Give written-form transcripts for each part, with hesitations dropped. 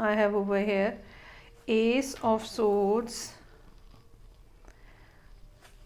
I have over here Ace of Swords,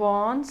Wands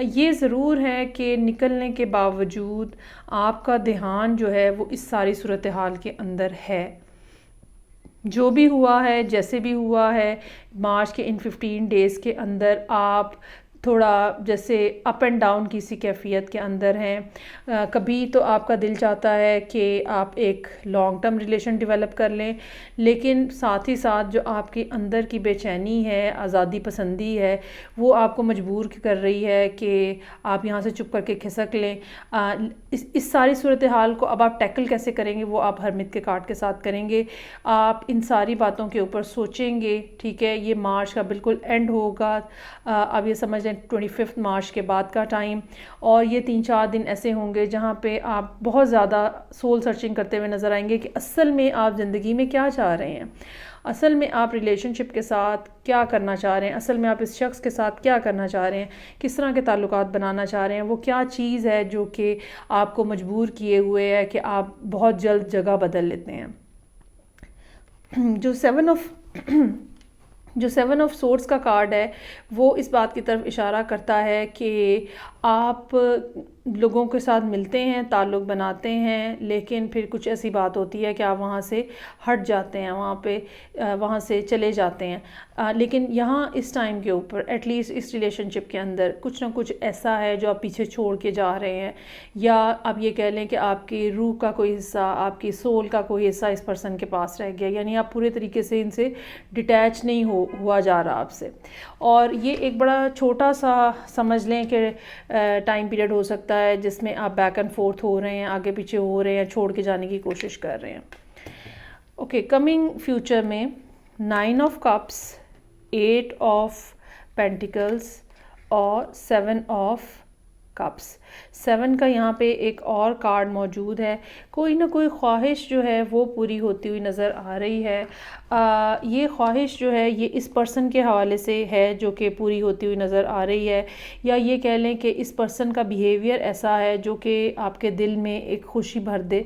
یہ ضرور ہے کہ نکلنے کے باوجود آپ کا دھیان جو ہے وہ اس ساری صورتحال کے اندر ہے. جو بھی ہوا ہے، جیسے بھی ہوا ہے، مارچ کے ان 15 ڈیز کے اندر آپ تھوڑا جیسے اپ اینڈ ڈاؤن کی سی کیفیت کے اندر ہیں. کبھی تو آپ کا دل چاہتا ہے کہ آپ ایک لانگ ٹرم ریلیشن ڈیولپ کر لیں، لیکن ساتھ ہی ساتھ جو آپ کے اندر کی بے چینی ہے، آزادی پسندی ہے، وہ آپ کو مجبور کر رہی ہے کہ آپ یہاں سے چپ کر کے کھسک لیں. اس ساری صورتحال کو اب آپ ٹیکل کیسے کریں گے، وہ آپ ہرمت کے کارڈ کے ساتھ کریں گے. آپ ان ساری باتوں کے اوپر سوچیں گے. ٹھیک ہے، یہ مارچ کا بالکل اینڈ ہوگا. اب یہ سمجھ لیں 25 مارچ کے بعد کا ٹائم، اور یہ 3-4 دن ایسے ہوں گے جہاں پہ آپ بہت زیادہ سول سرچنگ کرتے ہوئے نظر آئیں گے کہ اصل میں آپ زندگی میں کیا چاہ رہے ہیں، اصل میں آپ ریلیشن شپ کے ساتھ کیا کرنا چاہ رہے ہیں، اصل میں آپ اس شخص کے ساتھ کیا کرنا چاہ رہے ہیں، کس طرح کے تعلقات بنانا چاہ رہے ہیں. وہ کیا چیز ہے جو کہ آپ کو مجبور کیے ہوئے ہے کہ آپ بہت جلد جگہ بدل لیتے ہیں. جو 7 آف سورڈز کا کارڈ ہے وہ اس بات کی طرف اشارہ کرتا ہے کہ آپ لوگوں کے ساتھ ملتے ہیں، تعلق بناتے ہیں، لیکن پھر کچھ ایسی بات ہوتی ہے کہ آپ وہاں سے ہٹ جاتے ہیں، وہاں سے چلے جاتے ہیں. لیکن یہاں اس ٹائم کے اوپر ایٹ لیسٹ اس ریلیشن شپ کے اندر کچھ نہ کچھ ایسا ہے جو آپ پیچھے چھوڑ کے جا رہے ہیں، یا آپ یہ کہہ لیں کہ آپ کی روح کا کوئی حصہ، آپ کی سول کا کوئی حصہ اس پرسن کے پاس رہ گیا. یعنی آپ پورے طریقے سے ان سے ڈیٹیچ نہیں ہوا جا رہا آپ سے. اور یہ ایک بڑا چھوٹا سا سمجھ لیں کہ ٹائم پیریڈ ہو سکتا ہے جس میں آپ بیک اینڈ فورتھ ہو رہے ہیں، آگے پیچھے ہو رہے ہیں، چھوڑ کے جانے کی کوشش کر رہے ہیں. اوکے، کمنگ فیوچر میں 9 آف کپس، 8 آف پینٹیکلز اور 7 آف کپس. 7 کا یہاں پہ ایک اور کارڈ موجود ہے. کوئی نہ کوئی خواہش جو ہے وہ پوری ہوتی ہوئی نظر آ رہی ہے. یہ خواہش جو ہے یہ اس پرسن کے حوالے سے ہے جو کہ پوری ہوتی ہوئی نظر آ رہی ہے، یا یہ کہہ لیں کہ اس پرسن کا بیہیویئر ایسا ہے جو کہ آپ کے دل میں ایک خوشی بھر دے.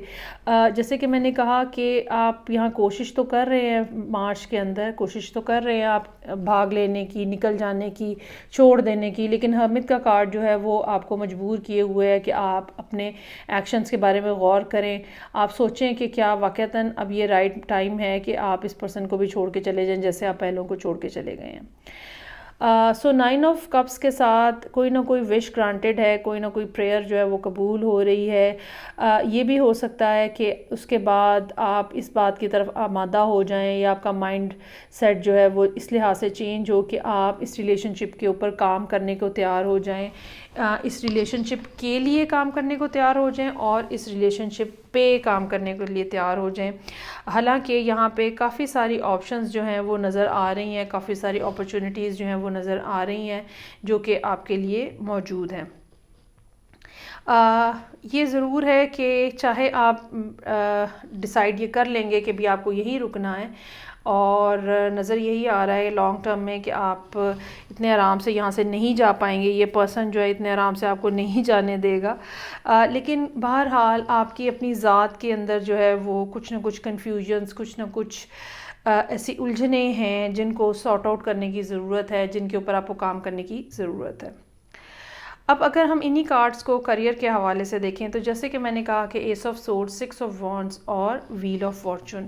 جیسے کہ میں نے کہا کہ آپ یہاں کوشش تو کر رہے ہیں، مارچ کے اندر کوشش تو کر رہے ہیں آپ بھاگ لینے کی، نکل جانے کی، چھوڑ دینے کی، لیکن ہرمت کا کارڈ جو ہے وہ آپ کو مجبور کیے ہوئے ہے کہ آپ اپنے ایکشنز کے بارے میں غور کریں. آپ سوچیں کہ کیا واقعتاً اب یہ رائٹ ٹائم ہے کہ آپ اس پرسن کو بھی چھوڑ کے چلے جائیں جیسے آپ پہلوں کو چھوڑ کے چلے گئے ہیں. سو 9 آف کپس کے ساتھ کوئی نہ کوئی وش گرانٹیڈ ہے، کوئی نہ کوئی پریئر جو ہے وہ قبول ہو رہی ہے. یہ بھی ہو سکتا ہے کہ اس کے بعد آپ اس بات کی طرف آمادہ ہو جائیں، یا آپ کا مائنڈ سیٹ جو ہے وہ اس لحاظ سے چینج ہو کہ آپ اس ریلیشن شپ کے اوپر کام کرنے کو تیار ہو جائیں، اس ریلیشن شپ کے لیے کام کرنے کو تیار ہو جائیں، اور اس ریلیشن شپ پہ کام کرنے کے لیے تیار ہو جائیں. حالانکہ یہاں پہ کافی ساری آپشنز جو ہیں وہ نظر آ رہی ہیں، کافی ساری اپرچونیٹیز جو ہیں وہ نظر آ رہی ہیں جو کہ آپ کے لیے موجود ہیں. یہ ضرور ہے کہ چاہے آپ ڈیسائیڈ یہ کر لیں گے کہ بھی آپ کو یہیں رکنا ہے، اور نظر یہی آ رہا ہے لانگ ٹرم میں کہ آپ اتنے آرام سے یہاں سے نہیں جا پائیں گے، یہ پرسن جو ہے اتنے آرام سے آپ کو نہیں جانے دے گا. لیکن بہرحال آپ کی اپنی ذات کے اندر جو ہے وہ کچھ نہ کچھ کنفیوژنز، کچھ نہ کچھ ایسی الجھنیں ہیں جن کو سارٹ آؤٹ کرنے کی ضرورت ہے، جن کے اوپر آپ کو کام کرنے کی ضرورت ہے. اب اگر ہم انہی کارڈز کو کریئر کے حوالے سے دیکھیں تو جیسے کہ میں نے کہا کہ ایس آف سورڈ، 6 آف وانڈز اور ویل آف فارچون،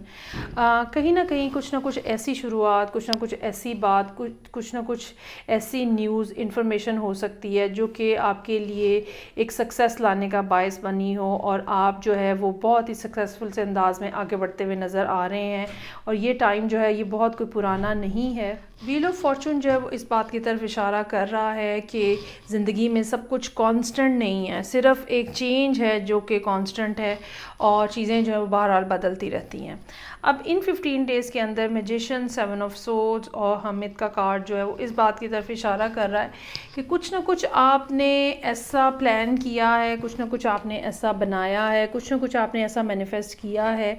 کہیں نہ کہیں کچھ نہ کچھ ایسی شروعات، کچھ نہ کچھ ایسی بات، کچھ نہ کچھ ایسی نیوز، انفارمیشن ہو سکتی ہے جو کہ آپ کے لیے ایک سکسیس لانے کا باعث بنی ہو، اور آپ جو ہے وہ بہت ہی سکسیسفل سے انداز میں آگے بڑھتے ہوئے نظر آ رہے ہیں. اور یہ ٹائم جو ہے یہ بہت کوئی پرانا نہیں ہے. ویل آف فارچون جو ہے وہ اس بات کی طرف اشارہ کر رہا ہے کہ زندگی میں سب کچھ کانسٹنٹ نہیں ہے، صرف ایک چینج ہے جو کہ کانسٹنٹ ہے، اور چیزیں جو ہے وہ بہرحال بدلتی رہتی ہیں. اب ان 15 ڈیز کے اندر میجیشن، 7 آف سورڈز اور ہرمت کا کارڈ جو ہے وہ اس بات کی طرف اشارہ کر رہا ہے کہ کچھ نہ کچھ آپ نے ایسا پلان کیا ہے، کچھ نہ کچھ آپ نے ایسا بنایا ہے، کچھ نہ کچھ آپ نے ایسا مینیفیسٹ کیا ہے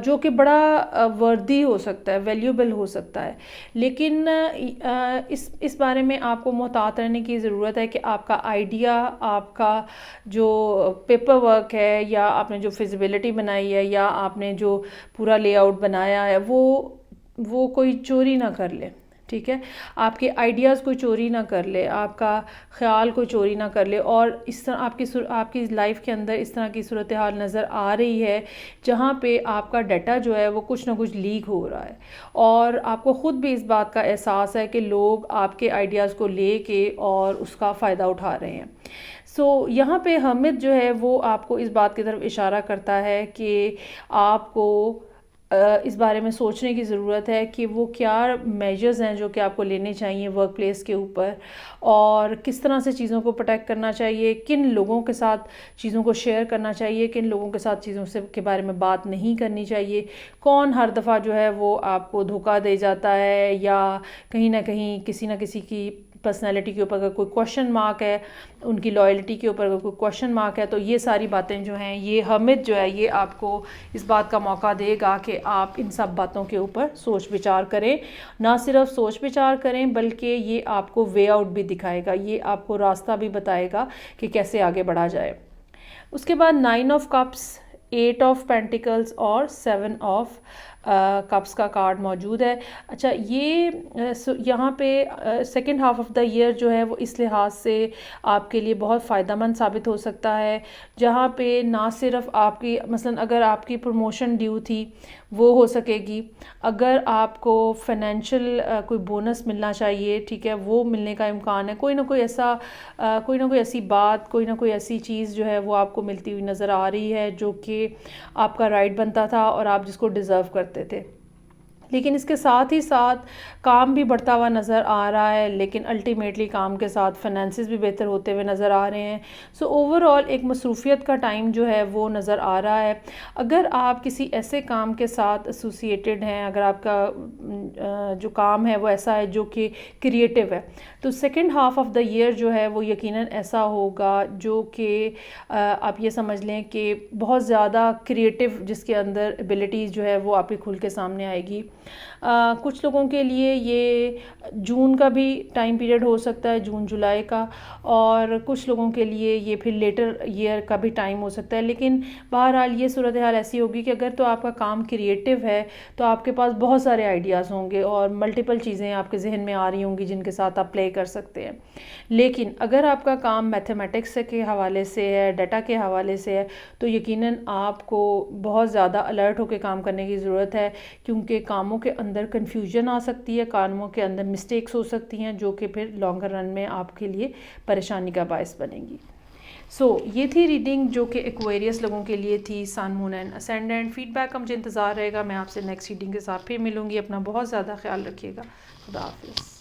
جو کہ بڑا وردی ہو سکتا ہے، ویلیوبل ہو سکتا ہے. لیکن اس بارے میں آپ کو محتاط رہنے کی ضرورت ہے کہ آپ کا آئیڈیا، آپ کا جو پیپر ورک ہے، یا آپ نے جو فیزیبلٹی بنائی ہے، یا آپ نے جو پورا لے آؤٹ بنایا ہے، وہ کوئی چوری نہ کر لے. ٹھیک ہے، آپ کے آئیڈیاز کوئی چوری نہ کر لے، آپ کا خیال کوئی چوری نہ کر لے، اور اس طرح آپ کی لائف کے اندر اس طرح کی صورتحال نظر آ رہی ہے جہاں پہ آپ کا ڈیٹا جو ہے وہ کچھ نہ کچھ لیک ہو رہا ہے، اور آپ کو خود بھی اس بات کا احساس ہے کہ لوگ آپ کے آئیڈیاز کو لے کے اور اس کا فائدہ اٹھا رہے ہیں۔ یہاں پہ حامد جو ہے وہ آپ کو اس بات کی طرف اشارہ کرتا ہے کہ آپ کو اس بارے میں سوچنے کی ضرورت ہے کہ وہ کیا میجرز ہیں جو کہ آپ کو لینے چاہیے ورک پلیس کے اوپر، اور کس طرح سے چیزوں کو پروٹیکٹ کرنا چاہیے، کن لوگوں کے ساتھ چیزوں کو شیئر کرنا چاہیے، کن لوگوں کے ساتھ چیزوں کے بارے میں بات نہیں کرنی چاہیے، کون ہر دفعہ جو ہے وہ آپ کو دھوکہ دے جاتا ہے، یا کہیں نہ کہیں کسی نہ کسی کی پرسنالٹی کے اوپر اگر کوئی کوشچن مارک ہے، ان کی لائلٹی کے اوپر اگر کوئی کوشچن مارک ہے، تو یہ ساری باتیں جو ہیں یہ حامد جو ہے یہ آپ کو اس بات کا موقع دے گا کہ آپ ان سب باتوں کے اوپر سوچ بچار کریں، نہ صرف سوچ بچار کریں بلکہ یہ آپ کو وے آؤٹ بھی دکھائے گا، یہ آپ کو راستہ بھی بتائے گا کہ کیسے آگے بڑھا جائے۔ اس کے بعد 9 آف کپس، 8 آف پینٹیکلز اور 7 آف کپس کا کارڈ موجود ہے۔ اچھا، یہ یہاں پہ second half of the year جو ہے وہ اس لحاظ سے آپ کے لیے بہت فائدہ مند ثابت ہو سکتا ہے، جہاں پہ نہ صرف آپ کی مثلاً اگر آپ کی پروموشن ڈیو تھی وہ ہو سکے گی، اگر آپ کو فائنینشیل کوئی بونس ملنا چاہیے، ٹھیک ہے، وہ ملنے کا امکان ہے، کوئی نہ کوئی ایسی بات، کوئی نہ کوئی ایسی چیز جو ہے وہ آپ کو ملتی ہوئی نظر آ رہی ہے جو کہ آپ کا رائٹ بنتا تھا اور آپ جس کو ڈیزرو کرتے تھے۔ لیکن اس کے ساتھ ہی ساتھ کام بھی بڑھتا ہوا نظر آ رہا ہے، لیکن الٹیمیٹلی کام کے ساتھ فنانسز بھی بہتر ہوتے ہوئے نظر آ رہے ہیں۔ اوور آل ایک مصروفیت کا ٹائم جو ہے وہ نظر آ رہا ہے۔ اگر آپ کسی ایسے کام کے ساتھ ایسوسیٹڈ ہیں، اگر آپ کا جو کام ہے وہ ایسا ہے جو کہ کریٹو ہے، تو second half of the year جو ہے وہ یقیناً ایسا ہوگا جو کہ آپ یہ سمجھ لیں کہ بہت زیادہ کریٹو جس کے اندر ایبلٹیز جو ہے وہ آپ کے کھل کے سامنے آئے گی۔ کچھ لوگوں کے لیے یہ جون کا بھی ٹائم پیریڈ ہو سکتا ہے، جون جولائی کا، اور کچھ لوگوں کے لیے یہ پھر لیٹر ایئر کا بھی ٹائم ہو سکتا ہے۔ لیکن بہرحال یہ صورتحال ایسی ہوگی کہ اگر تو آپ کا کام کریٹو ہے تو آپ کے پاس بہت سارے آئیڈیاز ہوں گے اور ملٹیپل چیزیں آپ کے ذہن میں آ رہی ہوں گی جن کے ساتھ آپ پلے کر سکتے ہیں۔ لیکن اگر آپ کا کام میتھمیٹکس کے حوالے سے ہے، ڈیٹا کے حوالے سے ہے، تو یقیناً آپ کو بہت زیادہ الرٹ ہو کے کام کرنے کی ضرورت ہے، کیونکہ کاموں کے اندر کنفیوژن آ سکتی ہے، کاموں کے اندر مسٹیکس ہو سکتی ہیں جو کہ پھر لانگر رن میں آپ کے لیے پریشانی کا باعث بنے گی۔ یہ تھی ریڈنگ جو کہ ایکویریس لوگوں کے لیے تھی، سن، مون اینڈ اسینڈنٹ۔ فیڈ بیک کا مجھے انتظار رہے گا، میں آپ سے نیکسٹ ریڈنگ کے ساتھ پھر ملوں گی۔ اپنا بہت زیادہ خیال رکھیے گا۔ خدا حافظ۔